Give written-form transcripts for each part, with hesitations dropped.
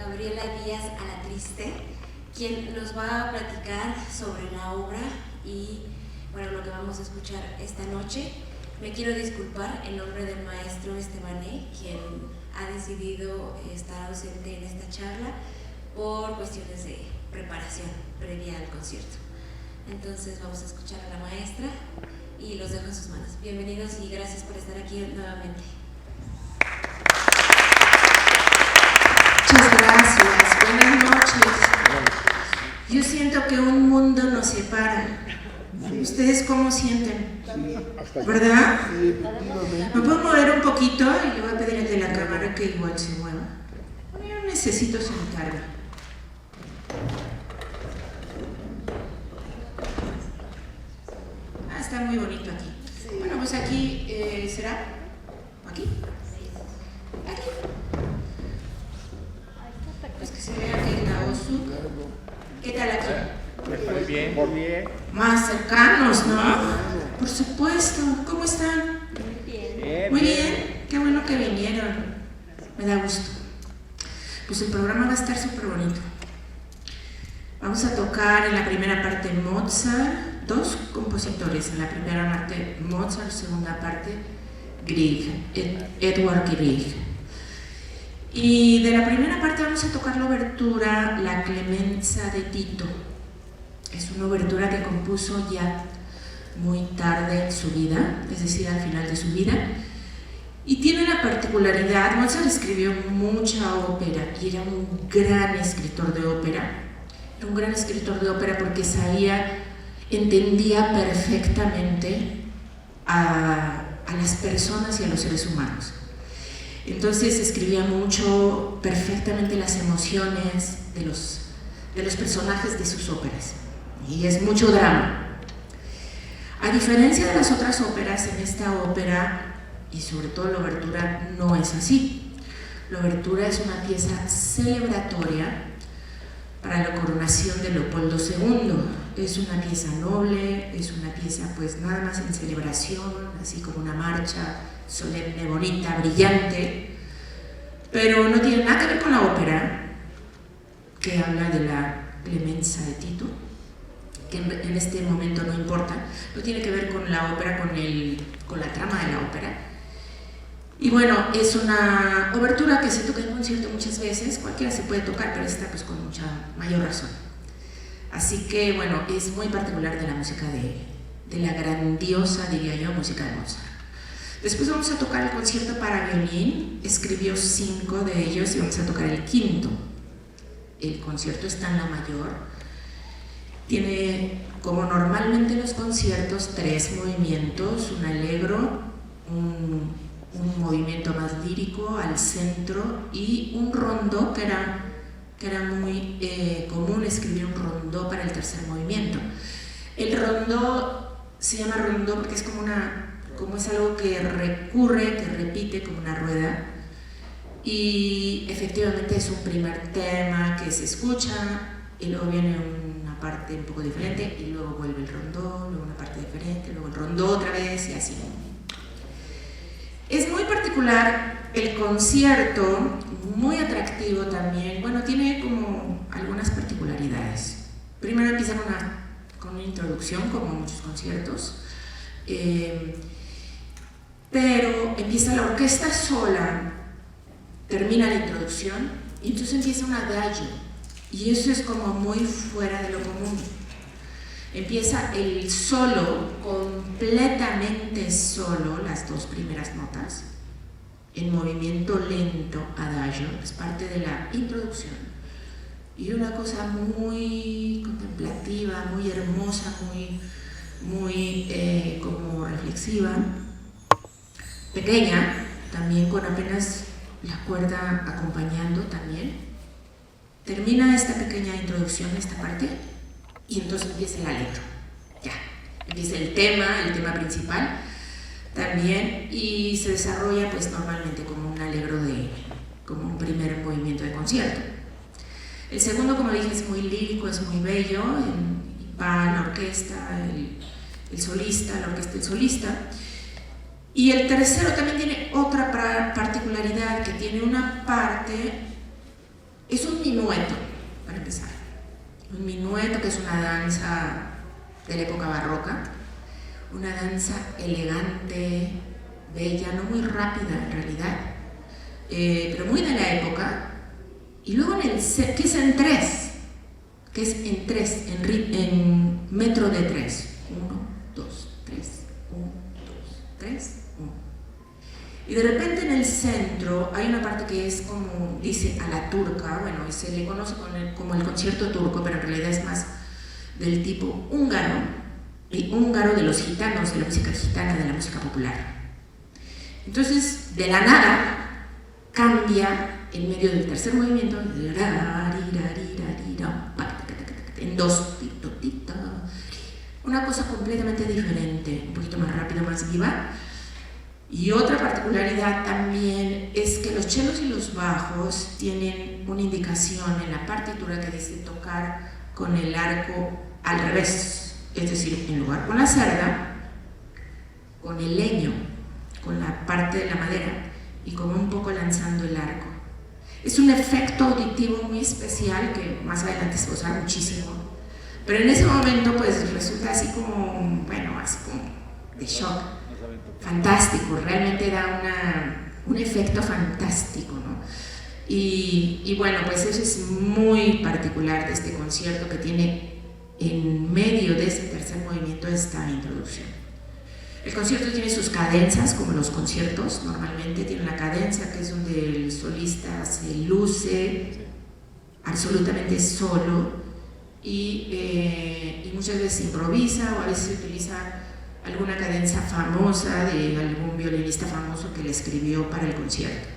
Gabriela Díaz Alatriste, quien nos va a platicar sobre la obra y bueno, lo que vamos a escuchar esta noche. Me quiero disculpar en nombre del maestro Estebané, quien ha decidido estar ausente en esta charla por cuestiones de preparación previa al concierto. Entonces vamos a escuchar a la maestra y los dejo en sus manos. Bienvenidos y gracias por estar aquí nuevamente. Muchas gracias, buenas noches. Yo siento que un mundo nos separa. ¿Ustedes cómo sienten? ¿Verdad? ¿Me puedo mover un poquito? Y le voy a pedir al de la cámara que igual se mueva. Yo necesito sentarme. Está muy bonito aquí. Bueno, pues aquí, ¿será? ¿Aquí? Aquí. Pues que se vea que la OSU. ¿Qué tal aquí? Bien, muy bien. Más cercanos, ¿no? Por supuesto. ¿Cómo están? Muy bien. Qué bueno que vinieron. Me da gusto. Pues el programa va a estar súper bonito. Vamos a tocar en la primera parte Mozart, dos compositores. En la primera parte Mozart, segunda parte Grieg, Edvard Grieg. Y de la primera parte vamos a tocar la obertura La Clemenza de Tito. Es una obertura que compuso ya muy tarde en su vida, es decir, al final de su vida. Y tiene la particularidad, Mozart escribió mucha ópera y era un gran escritor de ópera. Era un gran escritor de ópera porque entendía perfectamente a las personas y a los seres humanos. Entonces escribía mucho, perfectamente las emociones de los personajes de sus óperas. Y es mucho drama. A diferencia de las otras óperas, en esta ópera, y sobre todo la obertura, no es así. La obertura es una pieza celebratoria para la coronación de Leopoldo II. Es una pieza noble, es una pieza pues nada más en celebración, así como una marcha solemne, bonita, brillante, pero no tiene nada que ver con la ópera, que habla de la Clemenza de Tito, que en este momento no importa, no tiene que ver con la ópera, con la trama de la ópera. Y bueno, es una obertura que se toca en concierto muchas veces, cualquiera se puede tocar, pero esta pues con mucha mayor razón. Así que bueno, es muy particular de la música de la grandiosa, diría yo, música de Mozart. Después vamos a tocar el concierto para violín, escribió 5 de ellos y vamos a tocar el quinto. El concierto está en la mayor, tiene como normalmente los conciertos 3 movimientos, un allegro, un movimiento más lírico al centro y un rondó que era muy común escribir un rondó para el tercer movimiento. El rondó se llama rondó porque es como es algo que recurre, que repite como una rueda, y efectivamente es un primer tema que se escucha y luego viene una parte un poco diferente y luego vuelve el rondó, luego una parte diferente, luego el rondó otra vez y así. Es muy particular el concierto, muy atractivo también. Bueno, tiene como algunas particularidades. Primero empieza con una introducción, como muchos conciertos, pero empieza la orquesta sola, termina la introducción y entonces empieza un adagio, y eso es como muy fuera de lo común. Empieza el solo, completamente solo, las 2 primeras notas, en movimiento lento, adagio, es parte de la introducción. Y una cosa muy contemplativa, muy hermosa, muy como reflexiva, pequeña, también con apenas la cuerda acompañando también. Termina esta pequeña introducción, esta parte, y entonces empieza el allegro, ya, empieza el tema principal también, y se desarrolla pues normalmente como un allegro como un primer movimiento de concierto. El segundo, como dije, es muy lírico, es muy bello, va la orquesta, el solista, la orquesta, el solista. Y el tercero también tiene otra particularidad, que tiene una parte Es un minueto, para empezar. Un minueto, que es una danza de la época barroca, una danza elegante, bella, no muy rápida en realidad, pero muy de la época. Y luego que es en tres, en metro de tres. 1, 2, 3, 1, 2, 3, 1. Y de repente en el centro hay una parte que es como, dice, a la turca, bueno, se le conoce como el concierto turco, pero en realidad es más del tipo húngaro, y húngaro de los gitanos, de la música gitana, de la música popular. Entonces, de la nada, cambia en medio del tercer movimiento, en dos, una cosa completamente diferente, un poquito más rápido, más viva. Y otra particularidad también es que los chelos y los bajos tienen una indicación en la partitura que dice tocar con el arco al revés, es decir, en lugar con la cerda, con el leño, con la parte de la madera y como un poco lanzando el arco. Es un efecto auditivo muy especial que más adelante se va a usar muchísimo, pero en ese momento pues resulta así como, bueno, así como de shock, fantástico, realmente da un efecto fantástico, ¿no? Y bueno, pues eso es muy particular de este concierto, que tiene en medio de ese tercer movimiento esta introducción. El concierto tiene sus cadenzas, como los conciertos normalmente tienen la cadenza, que es donde el solista se luce absolutamente solo y muchas veces improvisa, o a veces utiliza alguna cadenza famosa de algún violinista famoso que le escribió para el concierto.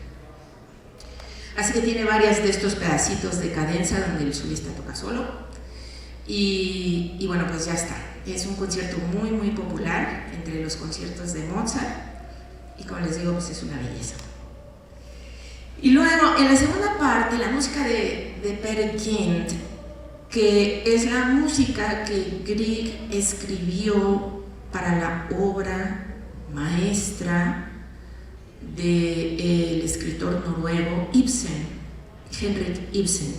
Así que tiene varias de estos pedacitos de cadenza donde el solista toca solo y bueno, pues ya está. Es un concierto muy muy popular entre los conciertos de Mozart y, como les digo, pues es una belleza. Y luego, en la segunda parte, la música de Peer Gynt, que es la música que Grieg escribió para la obra maestra del escritor noruego Ibsen, Henrik Ibsen,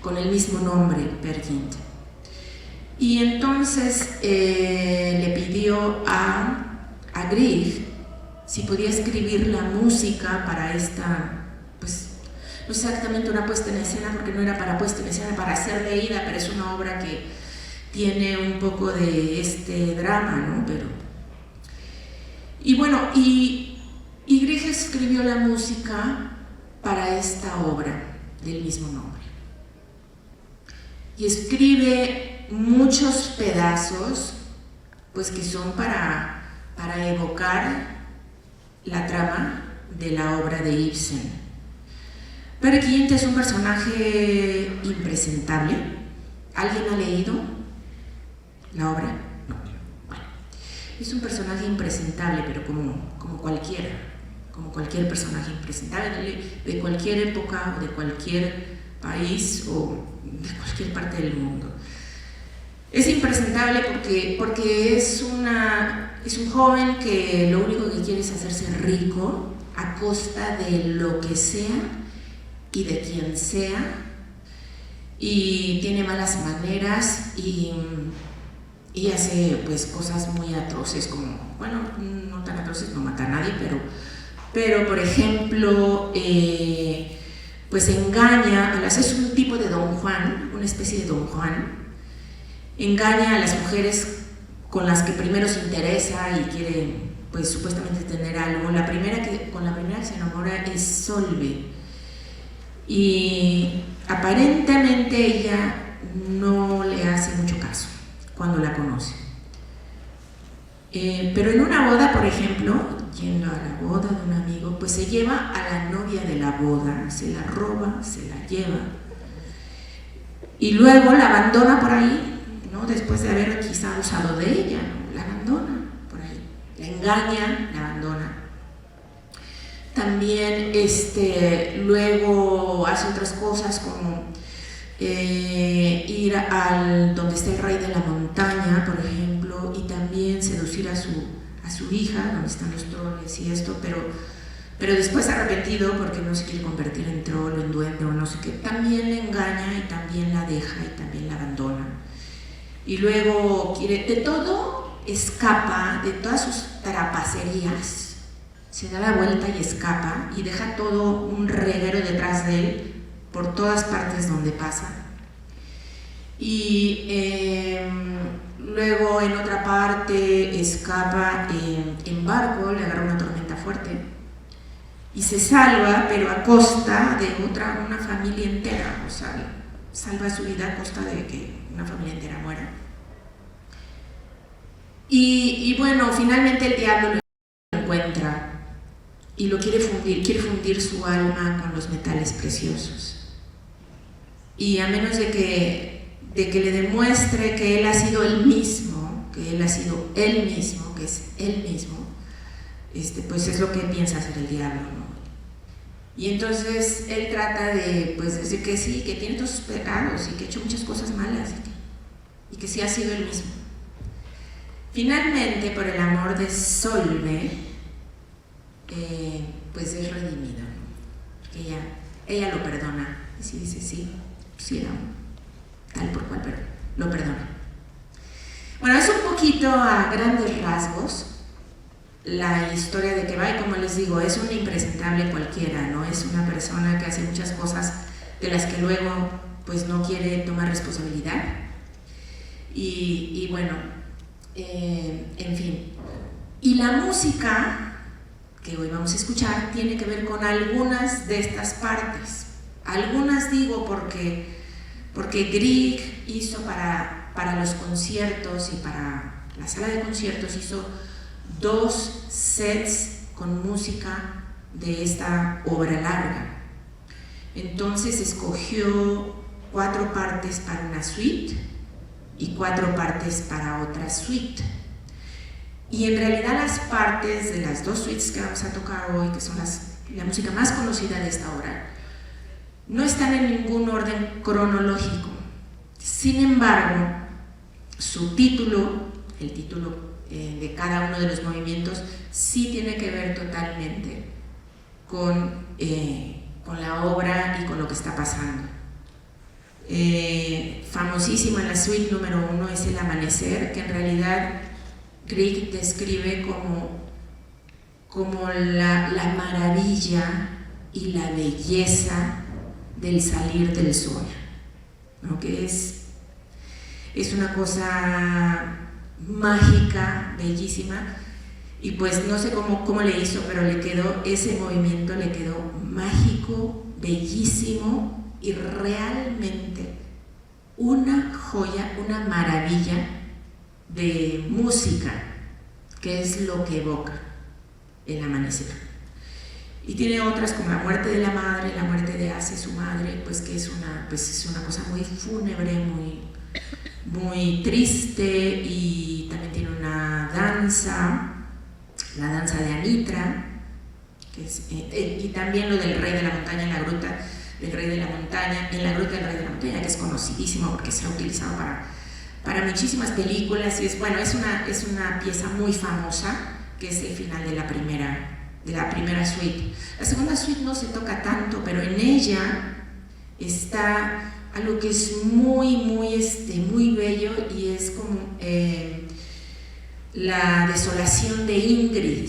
con el mismo nombre, Peer Gynt. Y entonces le pidió a Grieg si podía escribir la música para esta, pues no exactamente una puesta en escena, porque no era para puesta en escena, para ser leída, pero es una obra que tiene un poco de este drama, ¿no? Y bueno, y Grieg escribió la música para esta obra del mismo nombre. Y escribe muchos pedazos, pues que son para evocar la trama de la obra de Ibsen. Peer Gynt es un personaje impresentable. ¿Alguien ha leído la obra? No. Bueno, es un personaje impresentable, pero como cualquier personaje impresentable de cualquier época o de cualquier país o de cualquier parte del mundo. Es impresentable porque es un joven que lo único que quiere es hacerse rico a costa de lo que sea y de quien sea, y tiene malas maneras y hace pues cosas muy atroces, como, bueno, no tan atroces, no mata a nadie, pero por ejemplo, pues engaña, es un tipo de Don Juan, una especie de Don Juan. Engaña a las mujeres con las que primero se interesa y quiere, pues, supuestamente tener algo. Con la primera que se enamora es Solveig, y aparentemente ella no le hace mucho caso cuando la conoce. Pero en una boda, por ejemplo, yendo a la boda de un amigo, pues se lleva a la novia de la boda, se la roba, se la lleva, y luego la abandona por ahí, ¿no? Después de haber quizá abusado de ella, ¿no? La abandona por ahí, la engaña, la abandona. También luego hace otras cosas como ir al donde está el rey de la montaña, por ejemplo, y también seducir a su hija, donde están los troles y esto, pero después arrepentido porque no se quiere convertir en troll, en duende o no sé qué, también le engaña y también la deja y también la abandona. Y luego quiere, de todo escapa, de todas sus trapacerías, se da la vuelta y escapa y deja todo un reguero detrás de él por todas partes donde pasa. Y luego en otra parte escapa en barco, le agarra una tormenta fuerte y se salva, pero a costa de una familia entera, o sea, salva su vida a costa de que una familia entera muera. Y bueno, finalmente el diablo lo encuentra y lo quiere fundir su alma con los metales preciosos. Y a menos de que le demuestre que él ha sido él mismo, que es él mismo, pues es lo que piensa hacer el diablo, ¿no? Y entonces él trata de decir que sí, que tiene todos sus pecados y que ha hecho muchas cosas malas y que sí ha sido él mismo. Finalmente, por el amor de Solveig, pues es redimido, ¿no? Ella lo perdona y sí dice sí era tal por cual, pero lo perdona. Bueno, es un poquito a grandes rasgos la historia de que va, y como les digo, es un impresentable cualquiera, ¿no? Es una persona que hace muchas cosas de las que luego pues no quiere tomar responsabilidad y bueno, en fin. Y la música que hoy vamos a escuchar tiene que ver con algunas de estas partes. Algunas digo porque Grieg hizo para los conciertos y para la sala de conciertos hizo 2 sets con música de esta obra larga. Entonces escogió 4 partes para una suite y 4 partes para otra suite. Y en realidad las partes de las 2 suites que vamos a tocar hoy, que son la música más conocida de esta obra, no están en ningún orden cronológico. Sin embargo, su título, el título de cada uno de los movimientos, sí tiene que ver totalmente con la obra y con lo que está pasando. Famosísima la suite número 1 es El Amanecer, que en realidad Grieg describe como la maravilla y la belleza del salir del sol, ¿no? Que es una cosa mágica, bellísima, y pues no sé cómo le hizo, pero ese movimiento le quedó mágico, bellísimo y realmente una joya, una maravilla de música, que es lo que evoca El Amanecer. Y tiene otras como La muerte de la madre, La muerte de Ace, su madre, pues que es una cosa muy fúnebre, muy triste, y también tiene una danza, la danza de Anitra, que es, y también lo del Rey de la Montaña en la Gruta del Rey de la Montaña, en la Gruta del Rey de la Montaña, que es conocidísimo porque se ha utilizado para muchísimas películas, y es una pieza muy famosa, que es el final de la primera suite. La segunda suite no se toca tanto, pero en ella está algo que es muy bello, y es como la desolación de Ingrid,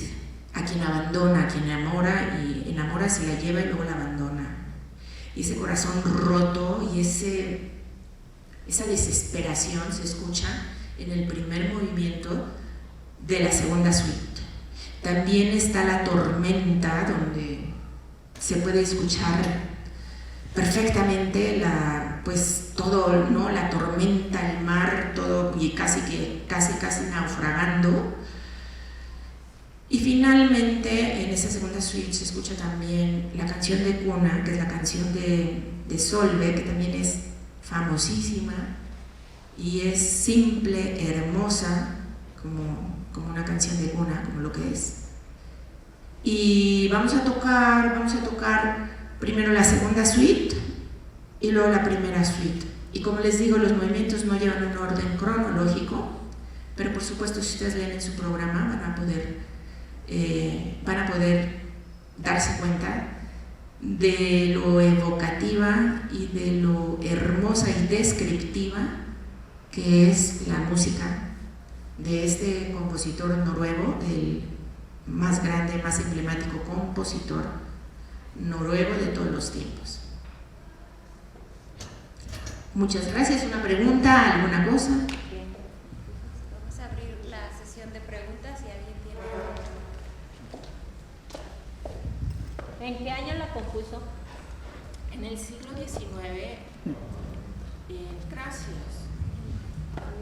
a quien abandona, a quien enamora, se la lleva y luego la abandona. Y ese corazón roto y esa desesperación se escucha en el primer movimiento de la segunda suite. También está la tormenta, donde se puede escuchar perfectamente todo, ¿no? La tormenta, el mar, todo, y casi naufragando. Y finalmente en esa segunda suite se escucha también la canción de cuna, que es la canción de Solveig, que también es famosísima y es simple, hermosa, como una canción de cuna, como lo que es. Y vamos a tocar primero la segunda suite y luego la primera suite. Y como les digo, los movimientos no llevan un orden cronológico, pero por supuesto si ustedes leen en su programa van a poder darse cuenta de lo evocativa y de lo hermosa y descriptiva que es la música de este compositor noruego, el más grande, más emblemático compositor noruego de todos los tiempos. Muchas gracias. ¿Una pregunta? ¿Alguna cosa? Bien. Vamos a abrir la sesión de preguntas si alguien tiene. ¿En qué año la compuso? En el siglo XIX. Gracias.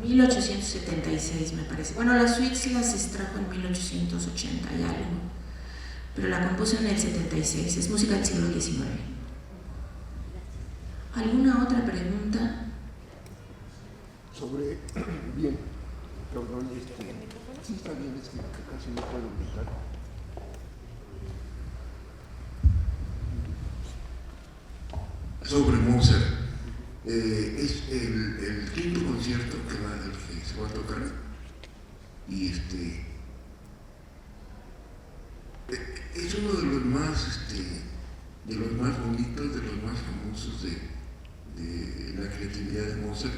1876 me parece. Bueno, las suites las extrajo en 1880 y algo, pero la compuso en el 76. Es música del siglo XIX. ¿Alguna otra pregunta? Sobre, bien, perdón, sí está bien, es que casi no puedo gritar. Sobre Mozart, es el quinto concierto que se va a tocar, y es uno de los más bonitos, de los más famosos de la creatividad de Mozart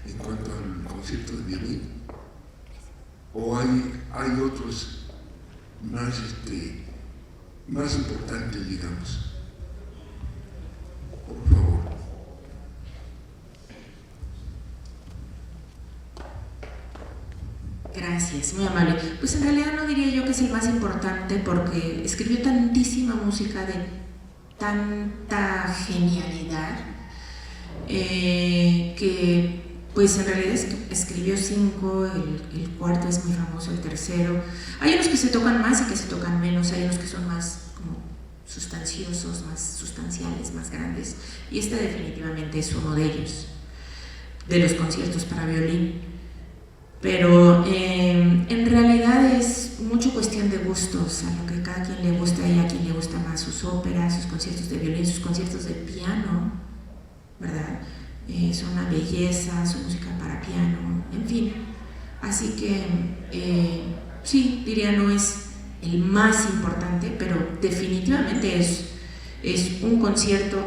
en cuanto al concierto de violín, o hay otros más importantes, digamos. Por favor. Gracias, muy amable. Pues en realidad no diría yo que es el más importante, porque escribió tantísima música de tanta genialidad, que pues en realidad escribió 5, el cuarto es muy famoso, el tercero. Hay unos que se tocan más y que se tocan menos, hay unos que son más como sustanciosos, más sustanciales, más grandes, y este definitivamente es uno de ellos, de los conciertos para violín. Pero en realidad es mucho cuestión de gustos, a lo que cada quien le gusta y a quien le gusta más sus óperas, sus conciertos de violín, sus conciertos de piano, ¿verdad? Son una belleza, su música para piano, en fin. Así que sí, diría no es el más importante, pero definitivamente es un concierto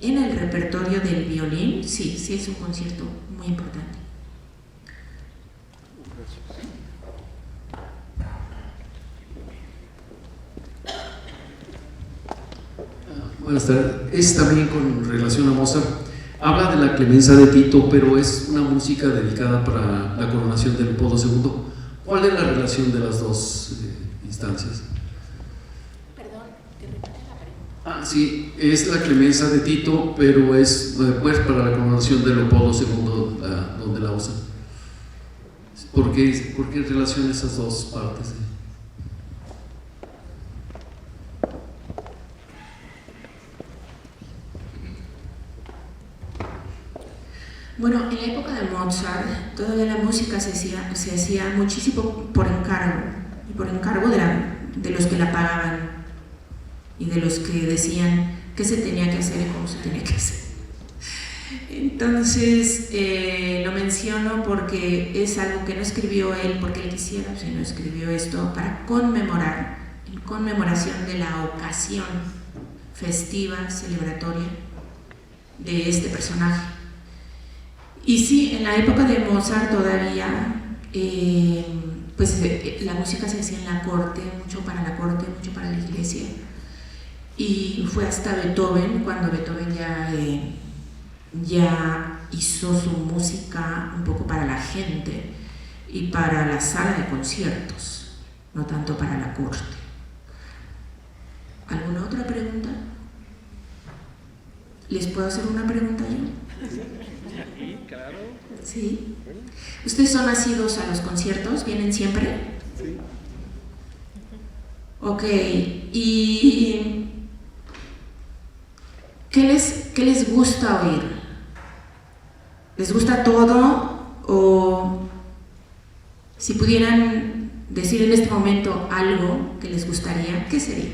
en el repertorio del violín, sí es un concierto muy importante. Buenas tardes. Es también con relación a Mozart. Habla de la clemencia de Tito, pero es una música dedicada para la coronación de Leopoldo II. ¿Cuál es la relación de las dos instancias? Perdón, ¿te repite la pregunta? Sí, es la clemencia de Tito, pero es pues para la coronación de Leopoldo II donde la usan. ¿Por qué relaciona esas dos partes? Bueno, en la época de Mozart todavía la música se hacía muchísimo por encargo, y por encargo de los que la pagaban y de los que decían qué se tenía que hacer y cómo se tenía que hacer. Entonces lo menciono porque es algo que no escribió él porque él quisiera, sino escribió esto para conmemorar, en conmemoración de la ocasión festiva, celebratoria de este personaje. Y sí, en la época de Mozart todavía, pues la música se hacía en la corte, mucho para la corte, mucho para la iglesia. Y fue hasta Beethoven, cuando Beethoven ya hizo su música un poco para la gente y para la sala de conciertos, no tanto para la corte. ¿Alguna otra pregunta? ¿Les puedo hacer una pregunta yo? Sí, claro. ¿Sí? ¿Ustedes son asiduos a los conciertos? ¿Vienen siempre? Sí. Ok, ¿y qué les gusta oír? ¿Les gusta todo? O si pudieran decir en este momento algo que les gustaría, ¿qué sería?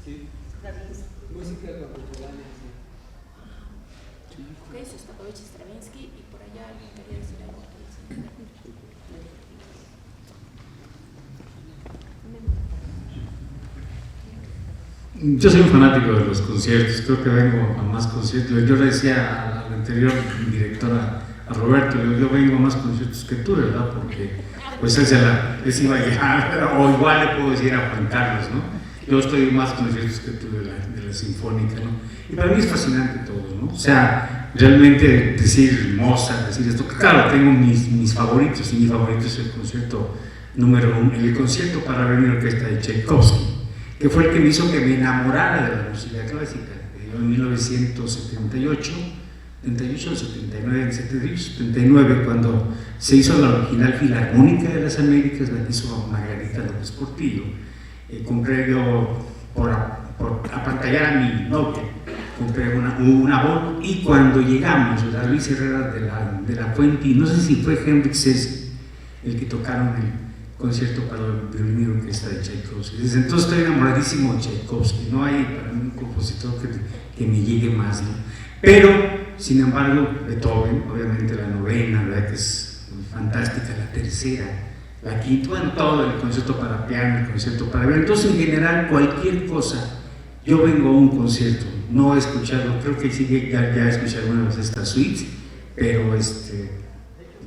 Sí. Música contemporánea. Ok, Sostakovich, Stravinsky, y por allá alguien quería decir algo. Yo soy un fanático de los conciertos, creo que vengo a más conciertos. Yo le decía al anterior director, a Roberto, yo vengo a más conciertos que tú, ¿verdad? Porque pues él iba a llegar, o igual le puedo decir a Juan Carlos, ¿no? Yo estoy en más conciertos que tú de la Sinfónica, ¿no? Y para mí es fascinante todo, ¿no? O sea, realmente decir Mozart, decir esto, claro, tengo mis favoritos, y mi favorito es el concierto número 1, el concierto para violín y orquesta de Tchaikovsky, que fue el que me hizo que me enamorara de la música clásica. Yo en 1978, 78 o 79, en 79, cuando se hizo la original Filarmónica de las Américas, la que hizo Margarita López Portillo, compré yo, por apantallar a mi novia, compré un abono, y cuando llegamos a Luis Herrera de la Fuente, y no sé si fue Henrik Sess el que tocaron el concierto para el violín y orquesta de Tchaikovsky. Desde entonces estoy enamoradísimo de Tchaikovsky, no hay para mí un compositor que me llegue más, ¿no? Pero, sin embargo, Beethoven, obviamente la novena, ¿verdad?, que es fantástica, la tercera, la quinta, bueno, todo, el concierto para piano, el concierto para violín. Entonces, en general, cualquier cosa, yo vengo a un concierto, no he escuchado, creo que sí, ya he escuchado alguna vez esta suite, pero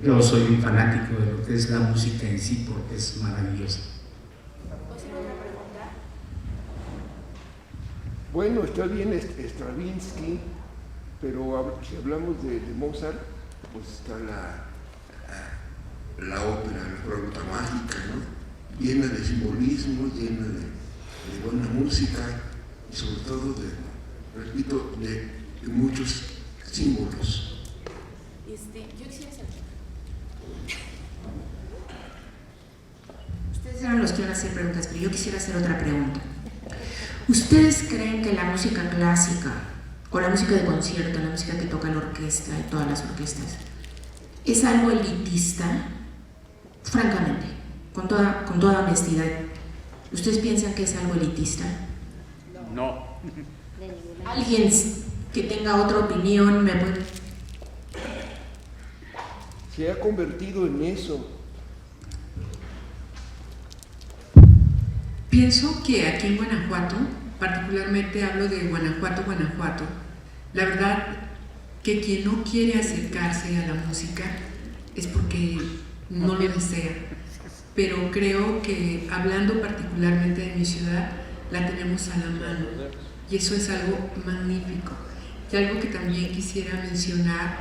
yo soy un fanático de lo que es la música en sí, porque es maravillosa. Bueno, está bien Stravinsky, pero si hablamos de Mozart, pues está la ópera, la flauta mágica, ¿no? Llena de simbolismo, llena de buena música y sobre todo repito, de muchos símbolos. Yo quisiera saber. Ustedes eran los que iban a hacer preguntas, pero yo quisiera hacer otra pregunta. ¿Ustedes creen que la música clásica, o la música de concierto, la música que toca la orquesta y todas las orquestas, es algo elitista? Francamente, con toda honestidad, ¿ustedes piensan que es algo elitista? No. ¿Alguien que tenga otra opinión me puede...? Se ha convertido en eso. Pienso que aquí en Guanajuato, particularmente hablo de Guanajuato, la verdad que quien no quiere acercarse a la música es porque no lo desea, pero creo que hablando particularmente de mi ciudad, la tenemos a la mano y eso es algo magnífico. Y algo que también quisiera mencionar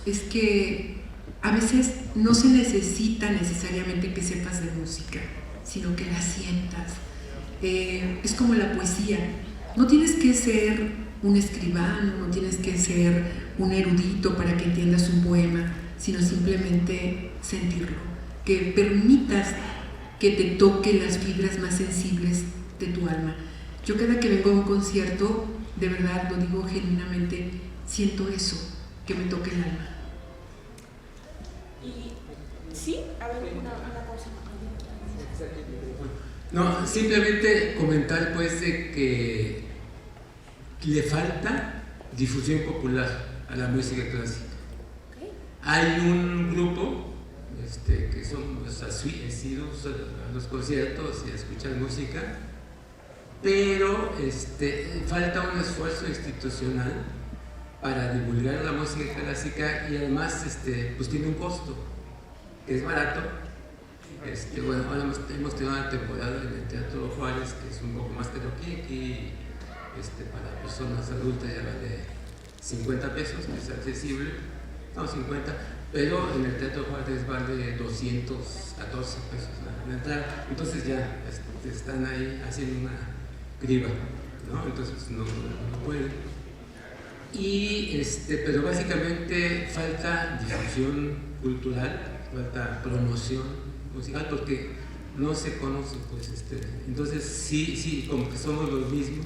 es que a veces no se necesita necesariamente que sepas de música, sino que la sientas. Es como la poesía, no tienes que ser un escribano, no tienes que ser un erudito para que entiendas un poema, sino simplemente sentirlo, que permitas que te toque las fibras más sensibles de tu alma. Yo cada que vengo a un concierto, de verdad lo digo genuinamente, siento eso, que me toque el alma. Y sí, a ver, una cosa. No, simplemente comentar pues de que le falta difusión popular a la música clásica. Okay. Hay un grupo que son asiduos a los conciertos y a escuchar música, pero falta un esfuerzo institucional para divulgar la música clásica y además pues tiene un costo, que es barato. Bueno, ahora hemos tenido una temporada en el Teatro Juárez que es un poco más caro que aquí, para personas adultas ya vale 50 pesos, que es accesible, no 50, pero en el Teatro Juárez vale 214 pesos la entrada, entonces ya están ahí haciendo una criba, ¿no? Entonces no pueden. Y pero básicamente falta difusión cultural, falta promoción musical porque no se conoce, pues entonces sí, como que somos los mismos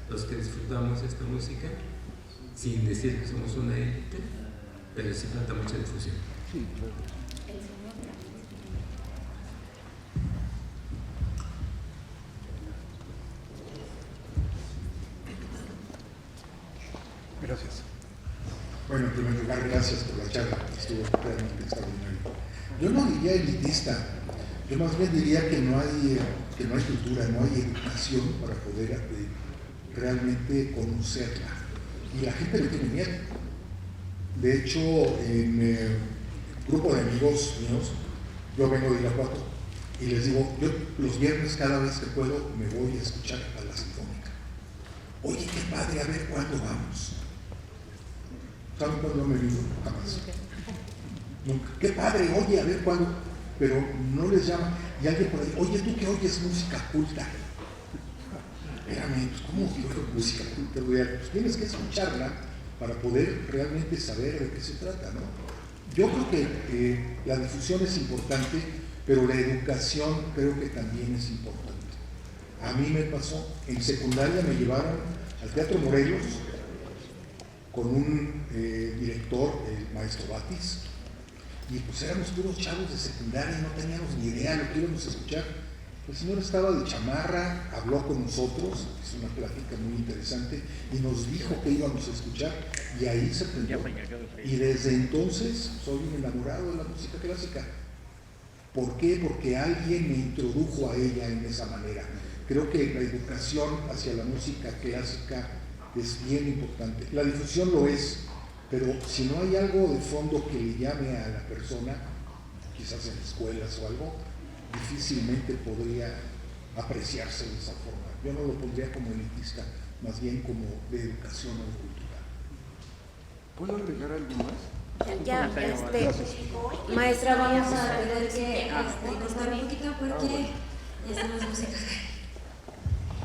los que disfrutamos esta música, sin decir que somos una élite, pero sí falta mucha difusión. Sí, claro. Gracias. Bueno, en primer lugar, gracias por la charla, estuvo realmente extraordinario. Yo no diría elitista, yo más bien diría que no hay cultura, no hay educación para poder realmente conocerla. Y la gente le tiene miedo. De hecho, en el grupo de amigos míos, yo vengo de Irapuato, y les digo, yo los viernes cada vez que puedo me voy a escuchar a la Sinfónica. Oye, qué padre, a ver cuándo vamos. ¿Saben cuándo no me vino? Jamás. Nunca. Qué padre, oye, a ver cuándo. Pero no les llama. Y alguien por ahí, oye, tú que oyes música culta. Espérame, pues ¿cómo oigo música culta? Pues tienes que escucharla para poder realmente saber de qué se trata, ¿no? Yo creo que la difusión es importante, pero la educación creo que también es importante. A mí me pasó, en secundaria me llevaron al Teatro Morelos con un director, el maestro Batis, y pues éramos puros chavos de secundaria, no teníamos ni idea de lo que íbamos a escuchar. El señor estaba de chamarra, habló con nosotros, es una plática muy interesante, y nos dijo que íbamos a escuchar, y ahí se aprendió. Y desde entonces soy un enamorado de la música clásica. ¿Por qué? Porque alguien me introdujo a ella en esa manera. Creo que la educación hacia la música clásica es bien importante. La difusión lo es, pero si no hay algo de fondo que le llame a la persona, quizás en escuelas o algo, difícilmente podría apreciarse de esa forma. Yo no lo pondría como elitista, más bien como de educación o cultural. ¿Puedo agregar algo más? Ya, maestra, vamos a tener que cortar un poquito porque ya estamos músicas.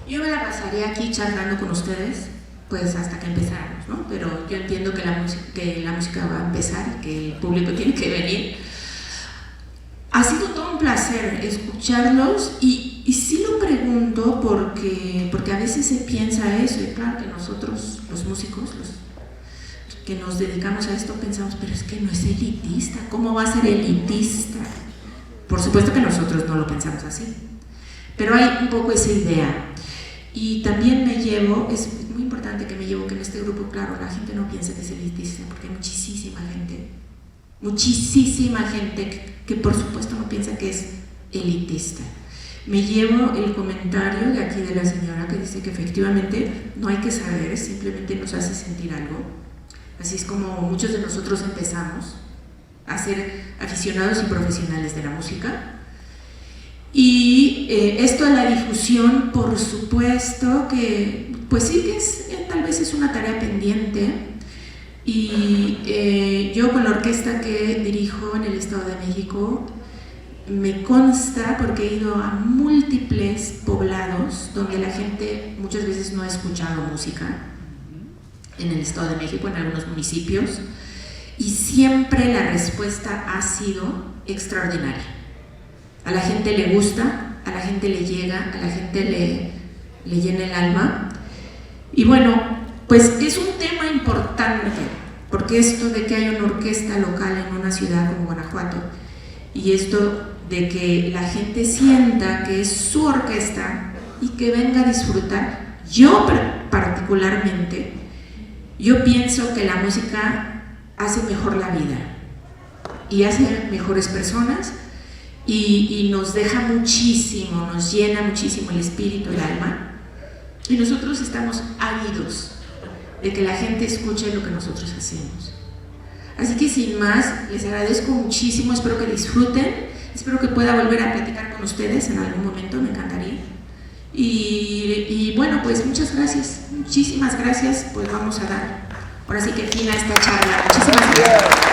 Yo me la pasaría aquí charlando con ustedes, pues hasta que empezáramos, ¿no? Pero yo entiendo que la música va a empezar y que el público tiene que venir. Ha sido todo un placer escucharlos y sí lo pregunto porque a veces se piensa eso, y claro que nosotros, los músicos, los que nos dedicamos a esto, pensamos, pero es que no es elitista, ¿cómo va a ser elitista? Por supuesto que nosotros no lo pensamos así, pero hay un poco esa idea. Y también me llevo, es muy importante que me llevo que en este grupo, claro, la gente no piensa que es elitista, porque hay muchísima gente que por supuesto no piensa que es elitista. Me llevo el comentario de aquí de la señora que dice que efectivamente no hay que saber, simplemente nos hace sentir algo. Así es como muchos de nosotros empezamos a ser aficionados y profesionales de la música. Y esto de la difusión, por supuesto que, pues sí que es, tal vez es una tarea pendiente. Y yo con la orquesta que dirijo en el Estado de México, me consta, porque he ido a múltiples poblados donde la gente muchas veces no ha escuchado música, en el Estado de México, en algunos municipios, y siempre la respuesta ha sido extraordinaria. A la gente le gusta, a la gente le llega, a la gente le llena el alma. Y bueno, pues es un tema importante, porque esto de que haya una orquesta local en una ciudad como Guanajuato, y esto de que la gente sienta que es su orquesta y que venga a disfrutar, yo particularmente, yo pienso que la música hace mejor la vida y hace mejores personas y nos deja muchísimo, nos llena muchísimo el espíritu, el alma, y nosotros estamos ávidos de que la gente escuche lo que nosotros hacemos. Así que sin más, les agradezco muchísimo, espero que disfruten, espero que pueda volver a platicar con ustedes en algún momento, me encantaría. Y bueno, pues muchas gracias, muchísimas gracias, pues vamos a dar ahora sí que fin a esta charla. Muchísimas gracias.